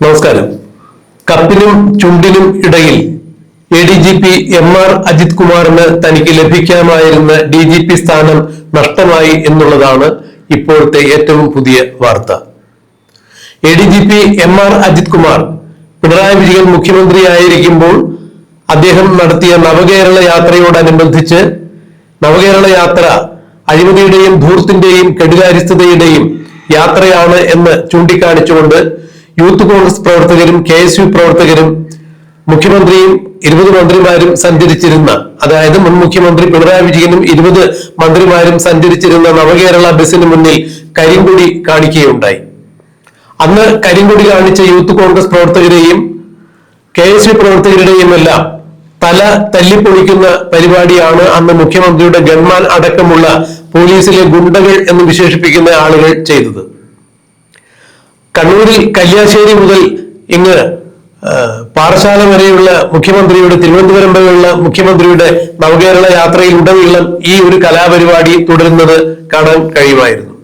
നമസ്കാരം. കപ്പിനും ചുണ്ടിനും ഇടയിൽ ADGP MR Ajith കുമാറിന് തനിക്ക് ലഭിക്കാമായിരുന്ന DGP സ്ഥാനം നഷ്ടമായി എന്നുള്ളതാണ് ഇപ്പോഴത്തെ ഏറ്റവും പുതിയ വാർത്ത. ADGP MR അജിത് കുമാർ പിണറായി വിജയൻ മുഖ്യമന്ത്രിയായിരിക്കുമ്പോൾ അദ്ദേഹം നടത്തിയ നവകേരള യാത്രയോടനുബന്ധിച്ച് നവകേരള യാത്ര അഴിമതിയുടെയും ധൂർത്തിന്റെയും കെടുകാര്യസ്ഥതയുടെയും യാത്രയാണ് എന്ന് ചൂണ്ടിക്കാണിച്ചുകൊണ്ട് യൂത്ത് കോൺഗ്രസ് പ്രവർത്തകരും KSU പ്രവർത്തകരും മുഖ്യമന്ത്രിയും 20 മന്ത്രിമാരും സഞ്ചരിച്ചിരുന്ന, അതായത് മുൻ മുഖ്യമന്ത്രി പിണറായി വിജയനും 20 മന്ത്രിമാരും സഞ്ചരിച്ചിരുന്ന നവകേരള ബസിന് മുന്നിൽ കരിങ്കൊടി കാണിക്കുകയുണ്ടായി. അന്ന് കരിങ്കൊടി കാണിച്ച യൂത്ത് കോൺഗ്രസ് പ്രവർത്തകരെയും KSU പ്രവർത്തകരുടെയും എല്ലാം തല തല്ലിപ്പൊളിക്കുന്ന പരിപാടിയാണ് അന്ന് മുഖ്യമന്ത്രിയുടെ ഗൺമാൻ അടക്കമുള്ള പോലീസിലെ ഗുണ്ടകൾ എന്ന് വിശേഷിപ്പിക്കുന്ന ആളുകൾ ചെയ്തത്. കണ്ണൂരിൽ കല്യാശ്ശേരി മുതൽ ഇങ്ങ് പാറശാല വരെയുള്ള മുഖ്യമന്ത്രിയുടെ, തിരുവനന്തപുരം വരെയുള്ള മുഖ്യമന്ത്രിയുടെ നവകേരള യാത്രയിൽ ഉടനീളം ഈ ഒരു കലാപരിപാടി തുടരുന്നത് കാണാൻ കഴിയുമായിരുന്നു.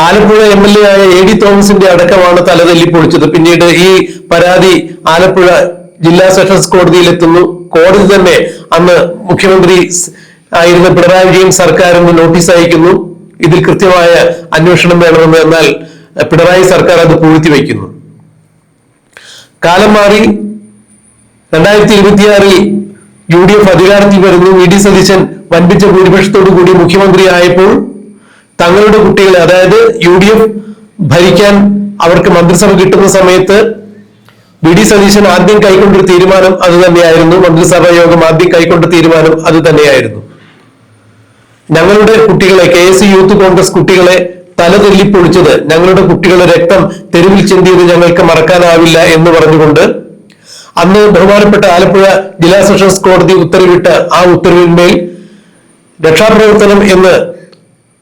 ആലപ്പുഴ MLA ആയ AD തോമസിന്റെ അടക്കമാണ് തലതല്ലിപ്പൊളിച്ചത്. പിന്നീട് ഈ പരാതി ആലപ്പുഴ ജില്ലാ സെഷൻസ് കോടതിയിൽ എത്തുന്നു. കോടതി തന്നെ അന്ന് മുഖ്യമന്ത്രി ആയിരുന്ന പിണറായി വിജയൻ സർക്കാരിന് നോട്ടീസ് അയക്കുന്നു, ഇതിൽ കൃത്യമായ അന്വേഷണം വേണമെന്ന്. എന്നാൽ പിണറായി സർക്കാർ അത് പൂഴ്ത്തിവെക്കുന്നു. കാലം മാറി 2026 UDF അധികാരത്തിൽ വരുന്നു. VD സതീശൻ വൻപിച്ച ഭൂരിപക്ഷത്തോടു കൂടി മുഖ്യമന്ത്രിയായപ്പോൾ തങ്ങളുടെ കുട്ടികളെ, അതായത് UDF ഭരിക്കാൻ അവർക്ക് മന്ത്രിസഭ കിട്ടുന്ന സമയത്ത് VD സതീശൻ ആദ്യം കൈക്കൊണ്ടൊരു തീരുമാനം അത് തന്നെയായിരുന്നു. മന്ത്രിസഭാ യോഗം ആദ്യം കൈക്കൊണ്ട തീരുമാനം അത് തന്നെയായിരുന്നു. ഞങ്ങളുടെ കുട്ടികളെ, KSU യൂത്ത് കോൺഗ്രസ് കുട്ടികളെ തലതെല്ലിപ്പൊളിച്ചത്, ഞങ്ങളുടെ കുട്ടികളുടെ രക്തം തെരുവിൽ ചിന്തിയത് ഞങ്ങൾക്ക് മറക്കാനാവില്ല എന്ന് പറഞ്ഞുകൊണ്ട് അന്ന് ബഹുമാനപ്പെട്ട ആലപ്പുഴ ജില്ലാ സെഷൻസ് കോടതി ഉത്തരവിട്ട ആ ഉത്തരവിന്മേൽ രക്ഷാപ്രവർത്തനം എന്ന്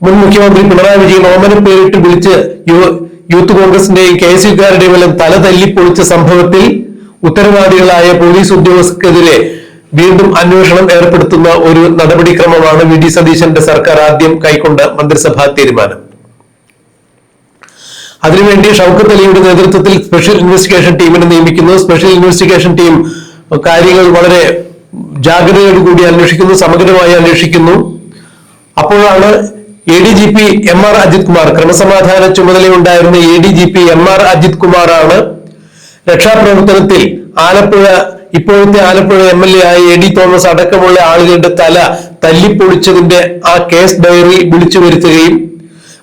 മുൻ മുഖ്യമന്ത്രി പിണറായി വിജയൻ ഓമന പേരിട്ട് വിളിച്ച് യൂത്ത് കോൺഗ്രസിന്റെയും KSUക്കാരുടെയും എല്ലാം തല തല്ലിപ്പൊളിച്ച സംഭവത്തിൽ ഉത്തരവാദികളായ പോലീസ് ഉദ്യോഗസ്ഥർക്കെതിരെ വീണ്ടും അന്വേഷണം ഏർപ്പെടുത്തുന്ന ഒരു നടപടിക്രമമാണ് VD സതീശന്റെ സർക്കാർ ആദ്യം കൈക്കൊണ്ട മന്ത്രിസഭാ തീരുമാനം. അതിനുവേണ്ടി ഷൗക്കത്ത് അലിയുടെ നേതൃത്വത്തിൽ സ്പെഷ്യൽ ഇൻവെസ്റ്റിഗേഷൻ ടീമിനെ നിയമിക്കുന്നു. സ്പെഷ്യൽ ഇൻവെസ്റ്റിഗേഷൻ ടീം കാര്യങ്ങൾ വളരെ ജാഗ്രതയോടുകൂടി അന്വേഷിക്കുന്നു, സമഗ്രമായി അന്വേഷിക്കുന്നു. അപ്പോഴാണ് ADGP MR അജിത് കുമാർ, ക്രമസമാധാന ചുമതലയുണ്ടായിരുന്ന ADGP MR അജിത് കുമാറാണ് രക്ഷാപ്രവർത്തനത്തിൽ ഇപ്പോഴത്തെ ആലപ്പുഴ MLA ആയ AD തോമസ് അടക്കമുള്ള ആളുകളുടെ തല തല്ലിപ്പൊളിച്ചതിന്റെ ആ കേസ് ഡയറി വിളിച്ചു വരുത്തുകയും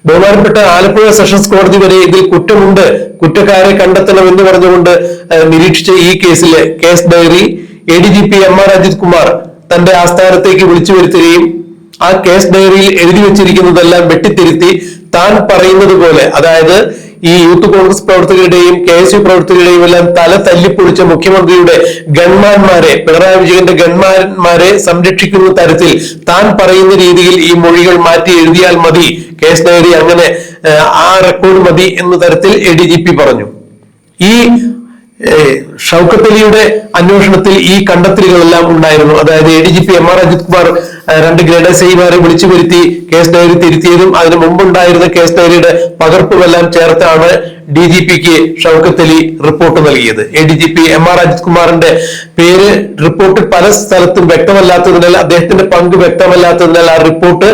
ബഹുമാനപ്പെട്ട ആലപ്പുഴ സെഷൻസ് കോടതി വരെ ഇതിൽ കുറ്റമുണ്ട്, കുറ്റക്കാരെ കണ്ടെത്തണം എന്ന് പറഞ്ഞുകൊണ്ട് നിരീക്ഷിച്ച ഈ കേസിലെ case diary ADGP MR Ajith Kumar തന്റെ ആസ്ഥാനത്തേക്ക് വിളിച്ചു വരുത്തുകയും ആ കേസ് ഡയറിയിൽ എഴുതി വെച്ചിരിക്കുന്നതെല്ലാം വെട്ടിത്തിരുത്തി താൻ പറയുന്നത് പോലെ, അതായത് ഈ യൂത്ത് കോൺഗ്രസ് പ്രവർത്തകരുടെയും KSU പ്രവർത്തകരുടെയും എല്ലാം തല തല്ലിപ്പൊളിച്ച മുഖ്യമന്ത്രിയുടെ ഗൺമാന്മാരെ, പിണറായി വിജയന്റെ ഗൺമാന്മാരെ സംരക്ഷിക്കുന്ന തരത്തിൽ താൻ പറയുന്ന രീതിയിൽ ഈ മൊഴികൾ മാറ്റി എഴുതിയാൽ മതി, കേസ് ഡയറി അങ്ങനെ ആ റെക്കോർഡ് മതി എന്ന തരത്തിൽ ADGP പറഞ്ഞു. ഈ ഷൗക്കത്ത് അലിയുടെ അന്വേഷണത്തിൽ ഈ കണ്ടെത്തലുകളെല്ലാം ഉണ്ടായിരുന്നു. അതായത് ADGP MR Ajith Kumar 2 grade SIമാരെ വിളിച്ചു വരുത്തി കേസ് ഡയറി തിരുത്തിയതും അതിന് മുമ്പുണ്ടായിരുന്ന കേസ് ഡയറിയുടെ പകർപ്പുമെല്ലാം ചേർത്താണ് DGPക്ക് ഷൗക്കത്ത് അലി റിപ്പോർട്ട് നൽകിയത്. ADGP MR അജിത് കുമാറിന്റെ പേര് റിപ്പോർട്ടിൽ പല സ്ഥലത്തും വ്യക്തമല്ലാത്തതിനാൽ, അദ്ദേഹത്തിന്റെ പങ്ക് വ്യക്തമല്ലാത്തതിനാൽ ആ റിപ്പോർട്ട്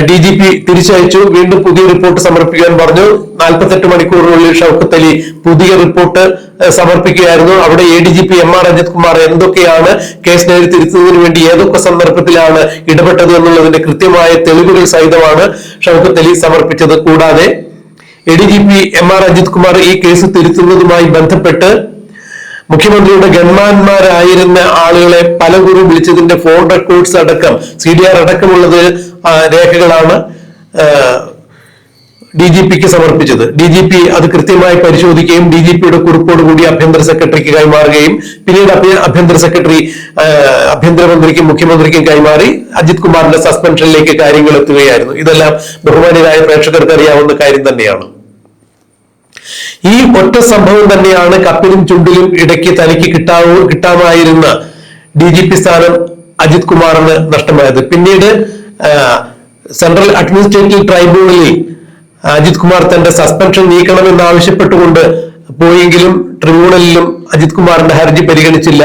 DGP തിരിച്ചയച്ചു. വീണ്ടും പുതിയ റിപ്പോർട്ട് സമർപ്പിക്കാൻ പറഞ്ഞു. 48 മണിക്കൂറിനുള്ളിൽ ഷൗക്കത്ത് അലി പുതിയ റിപ്പോർട്ട് സമർപ്പിക്കുകയായിരുന്നു. അവിടെ ADGP MR അജിത് കുമാർ എന്തൊക്കെയാണ് കേസ് ഡയറി തിരുത്തുന്നതിന് വേണ്ടി ഏതൊക്കെ സന്ദർഭത്തിലാണ് ഇടപെട്ടത് എന്നുള്ളതിന്റെ കൃത്യമായ തെളിവുകൾ സഹിതമാണ് ഷൗക്കത്ത് അലി സമർപ്പിച്ചത്. കൂടാതെ ADGP MR അജിത് കുമാർ ഈ കേസ് തിരുത്തുന്നതുമായി ബന്ധപ്പെട്ട് മുഖ്യമന്ത്രിയുടെ ഗൺമാന്മാരായിരുന്ന ആളുകളെ പലകുറി വിളിച്ചതിന്റെ ഫോൺ റെക്കോർഡ്സ് അടക്കം CDR അടക്കമുള്ളത് രേഖകളാണ് DGPക്ക് സമർപ്പിച്ചത്. DGP അത് കൃത്യമായി പരിശോധിക്കുകയും DGPയുടെ കുറിപ്പോട് കൂടി ആഭ്യന്തര സെക്രട്ടറിക്ക് കൈമാറുകയും പിന്നീട് ആഭ്യന്തര സെക്രട്ടറി ആഭ്യന്തരമന്ത്രിക്കും മുഖ്യമന്ത്രിക്കും കൈമാറി അജിത് കുമാറിന്റെ സസ്പെൻഷനിലേക്ക് കാര്യങ്ങൾ എത്തുകയായിരുന്നു. ഇതെല്ലാം ബഹുമാന്യരായ പ്രേക്ഷകർക്ക് അറിയാവുന്ന കാര്യം തന്നെയാണ്. ഈ ഒറ്റ സംഭവം തന്നെയാണ് കപ്പിലും ചുണ്ടിലും ഇടയ്ക്ക് തനിക്ക് കിട്ടാമായിരുന്ന DGP സ്ഥാനം അജിത് കുമാറിന് നഷ്ടമായത്. പിന്നീട് സെൻട്രൽ അഡ്മിനിസ്ട്രേറ്റീവ് ട്രൈബ്യൂണലിൽ അജിത് കുമാർ തന്റെ സസ്പെൻഷൻ നീക്കണമെന്ന് ആവശ്യപ്പെട്ടുകൊണ്ട് പോയെങ്കിലും ട്രിബ്യൂണലിലും അജിത് കുമാറിന്റെ ഹർജി പരിഗണിച്ചില്ല.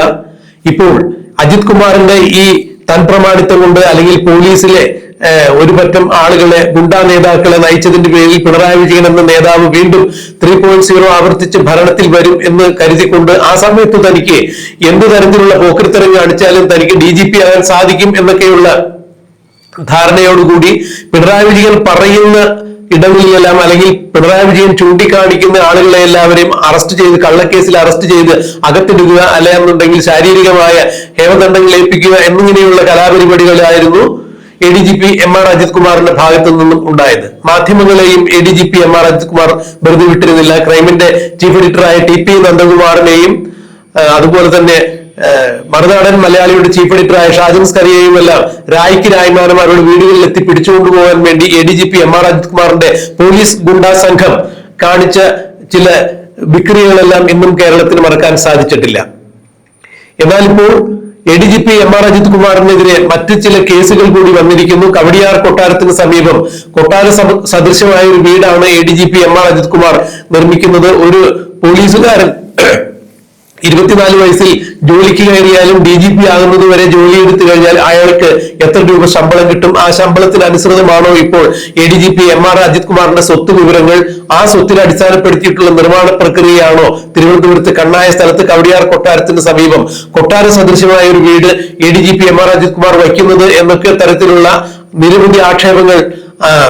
ഇപ്പോൾ അജിത് കുമാറിന്റെ ഈ താൻ പ്രമാണിത്വം കൊണ്ട് അല്ലെങ്കിൽ പോലീസിലെ ഒരു പറ്റം ആളുകളെ ഗുണ്ടാ നേതാക്കളെ നയിച്ചതിന്റെ പേരിൽ പിണറായി വിജയൻ എന്ന നേതാവ് വീണ്ടും 3.0 ആവർത്തിച്ച് ഭരണത്തിൽ വരും എന്ന് കരുതിക്കൊണ്ട് ആ സമയത്ത് തനിക്ക് എന്ത് തരത്തിലുള്ള പോക്രിത്തരം കാണിച്ചാലും തനിക്ക് DGP ആകാൻ സാധിക്കും എന്നൊക്കെയുള്ള ധാരണയോടുകൂടി പിണറായി വിജയൻ പറയുന്ന ഇടങ്ങളിലെല്ലാം അല്ലെങ്കിൽ പിണറായി വിജയൻ ചൂണ്ടിക്കാണിക്കുന്ന ആളുകളെ എല്ലാവരെയും അറസ്റ്റ് ചെയ്ത് കള്ളക്കേസിൽ അറസ്റ്റ് ചെയ്ത് അകത്തിടുക, അല്ലെന്നുണ്ടെങ്കിൽ ശാരീരികമായ ഹേമദണ്ഡങ്ങൾ ഏൽപ്പിക്കുക എന്നിങ്ങനെയുള്ള കലാപരിപാടികളായിരുന്നു ADGP MR അജിത് കുമാറിന്റെ ഭാഗത്തു നിന്നും ഉണ്ടായത്. മാധ്യമങ്ങളെയും ADGP MR അജിത് കുമാർ വെറുതെ വിട്ടിരുന്നില്ല. ക്രൈമിന്റെ ചീഫ് എഡിറ്ററായ TP നന്ദകുമാറിനെയും അതുപോലെ തന്നെ മറുനാടൻ മലയാളിയുടെ ചീഫ് എഡിറ്ററായ ഷാജൻ സ്കറിയയും എല്ലാം രായ്ക്ക് രായ്മാനം അവരുടെ വീടുകളിൽ എത്തി പിടിച്ചുകൊണ്ടുപോകാൻ വേണ്ടി ADGP MR അജിത് കുമാറിന്റെ പോലീസ് ഗുണ്ടാ സംഘം കാണിച്ച ചില വിക്രിയകളെല്ലാം ഇന്നും കേരളത്തിന് മറക്കാൻ സാധിച്ചിട്ടില്ല. എന്നാൽ ഇപ്പോൾ ADGP MR അജിത് കുമാറിനെതിരെ മറ്റ് ചില കേസുകൾ കൂടി വന്നിരിക്കുന്നു. കവടിയാർ കൊട്ടാരത്തിന് സമീപം കൊട്ടാര സദൃശമായ ഒരു വീടാണ് ADGP MR അജിത് കുമാർ നിർമ്മിക്കുന്നത്. ഒരു പോലീസുകാരൻ 24 വയസ്സിൽ ജോലിക്ക് കയറിയാലും DGP ആകുന്നത് വരെ ജോലി എടുത്തു കഴിഞ്ഞാൽ അയാൾക്ക് എത്ര രൂപ ശമ്പളം കിട്ടും? ആ ശമ്പളത്തിന് അനുസൃതമാണോ ഇപ്പോൾ ADGP MR അജിത് കുമാറിന്റെ സ്വത്ത് വിവരങ്ങൾ? ആ സ്വത്തിനെ അടിസ്ഥാനപ്പെടുത്തിയിട്ടുള്ള നിർമ്മാണ പ്രക്രിയയാണോ തിരുവനന്തപുരത്ത് കണ്ണായ സ്ഥലത്ത് കവടിയാർ കൊട്ടാരത്തിന് സമീപം കൊട്ടാര സദൃശമായ ഒരു വീട് ADGP MR അജിത് കുമാർ വയ്ക്കുന്നത് എന്നൊക്കെ തരത്തിലുള്ള നിരവധി ആക്ഷേപങ്ങൾ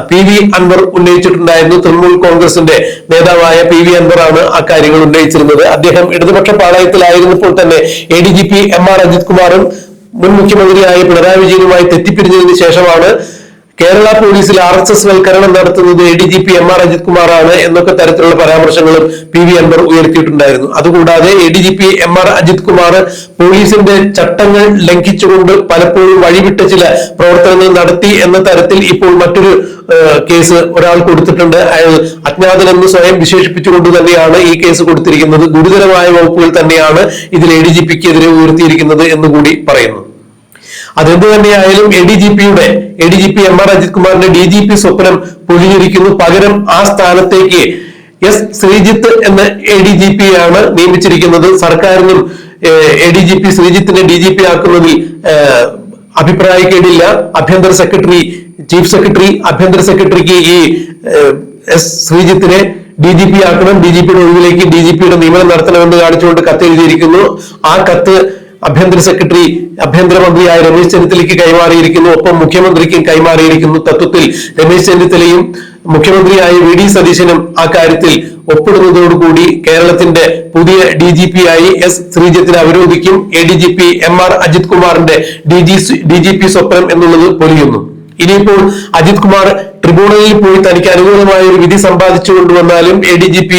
PV അൻവർ ഉന്നയിച്ചിട്ടുണ്ടായിരുന്നു. തൃണമൂൽ കോൺഗ്രസിന്റെ നേതാവായ PV അൻവറാണ് ആ കാര്യങ്ങൾ ഉന്നയിച്ചിരുന്നത്. അദ്ദേഹം ഇടതുപക്ഷ പാളയത്തിലായിരുന്നപ്പോൾ തന്നെ ADGP MR അജിത് കുമാറും മുൻ മുഖ്യമന്ത്രിയായ പിണറായി വിജയനുമായി തെറ്റിപ്പിരിഞ്ഞതിന് ശേഷമാണ് കേരള പോലീസിൽ RSS വൽക്കരണം നടത്തുന്നത് ADGP MR അജിത് കുമാറാണ് എന്നൊക്കെ തരത്തിലുള്ള പരാമർശങ്ങളും PV അൻവർ ഉയർത്തിയിട്ടുണ്ടായിരുന്നു. അതുകൂടാതെ ADGP MR അജിത് കുമാർ പോലീസിന്റെ ചട്ടങ്ങൾ ലംഘിച്ചുകൊണ്ട് പലപ്പോഴും വഴിവിട്ട ചില പ്രവർത്തനങ്ങൾ നടത്തി എന്ന തരത്തിൽ ഇപ്പോൾ മറ്റൊരു കേസ് ഒരാൾ കൊടുത്തിട്ടുണ്ട്. അയാൾ അജ്ഞാതനെന്ന് സ്വയം വിശേഷിപ്പിച്ചുകൊണ്ട് തന്നെയാണ് ഈ കേസ് കൊടുത്തിരിക്കുന്നത്. ഗുരുതരമായ വകുപ്പുകൾ തന്നെയാണ് ഇതിൽ ADGPക്കെതിരെ ഉയർത്തിയിരിക്കുന്നത് എന്നുകൂടി പറയുന്നു. അതെന്ത് തന്നെയായാലും ADGP MR അജിത് കുമാറിന്റെ DGP സ്വപ്നം പൊളിഞ്ഞിരിക്കുന്നു. പകരം ആ സ്ഥാനത്തേക്ക് S ശ്രീജിത്ത് എന്ന ADGP ആണ് നിയമിച്ചിരിക്കുന്നത്. സർക്കാരിനും ADGP ശ്രീജിത്തിനെ DGP ആക്കുന്നതിൽ അഭിപ്രായക്കേടില്ല. ആഭ്യന്തര സെക്രട്ടറി, ചീഫ് സെക്രട്ടറി, ആഭ്യന്തര സെക്രട്ടറിക്ക് ഈ S ശ്രീജിത്തിനെ DGP ആക്കണം, DGPയുടെ ഒഴിവിലേക്ക് DGPയുടെ നിയമനം നടത്തണമെന്ന് കാണിച്ചുകൊണ്ട് കത്ത് എഴുതിയിരിക്കുന്നു. ആ കത്ത് ആഭ്യന്തര സെക്രട്ടറി ആഭ്യന്തരമന്ത്രിയായ രമേശ് ചെന്നിത്തലയ്ക്ക് കൈമാറിയിരിക്കുന്നു. ഒപ്പം മുഖ്യമന്ത്രിക്കും കൈമാറിയിരിക്കുന്നു. തത്വത്തിൽ രമേശ് ചെന്നിത്തലയും മുഖ്യമന്ത്രിയായ VD സതീശനും ആ കാര്യത്തിൽ ഒപ്പിടുന്നതോടുകൂടി കേരളത്തിന്റെ പുതിയ DGP ആയി S ശ്രീജിത്തിനെ അവരോധിക്കും. ADGP MR അജിത് കുമാറിന്റെ DGP സ്വപ്നം എന്നുള്ളത് പൊലിയുന്നു. ഇനിയിപ്പോൾ അജിത് കുമാർ ട്രിബ്യൂണലിൽ പോയി തനിക്ക് അനുകൂലമായ ഒരു വിധി സമ്പാദിച്ചു കൊണ്ടുവന്നാലും ADGP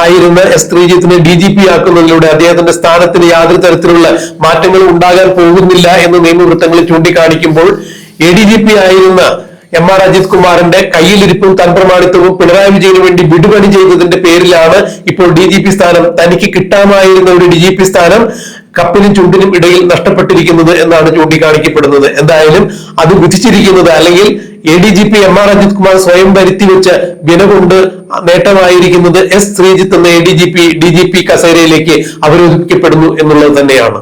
ആയിരുന്ന S ശ്രീജിത്തിനെ DGP ആക്കുന്നതിലൂടെ അദ്ദേഹത്തിന്റെ സ്ഥാനത്തിന് യാതൊരു തരത്തിലുള്ള മാറ്റങ്ങളും ഉണ്ടാകാൻ പോകുന്നില്ല എന്ന് നിയമവൃത്തങ്ങൾ ചൂണ്ടിക്കാണിക്കുമ്പോൾ ADGP ആയിരുന്ന MR അജിത് കുമാറിന്റെ കയ്യിലിരിപ്പും തൻപ്രമാണിത്വവും പിണറായി വിജയന് വേണ്ടി വിടുപണി ചെയ്തതിന്റെ പേരിലാണ് ഇപ്പോൾ DGP സ്ഥാനം, തനിക്ക് കിട്ടാമായിരുന്ന ഒരു DGP സ്ഥാനം കപ്പിനും ചുണ്ടിനും ഇടയിൽ നഷ്ടപ്പെട്ടിരിക്കുന്നത് എന്നാണ് ചൂണ്ടിക്കാണിക്കപ്പെടുന്നത്. എന്തായാലും അത് വിധിച്ചിരിക്കുന്നത് അല്ലെങ്കിൽ ADGP MR അജിത് കുമാർ സ്വയം വരുത്തിവെച്ച വില കൊണ്ട് നേട്ടമായിരിക്കുന്നത് S ശ്രീജിത്ത് എന്ന DGP കസേരയിലേക്ക് അവരോധിക്കപ്പെടുന്നു എന്നുള്ളത് തന്നെയാണ്.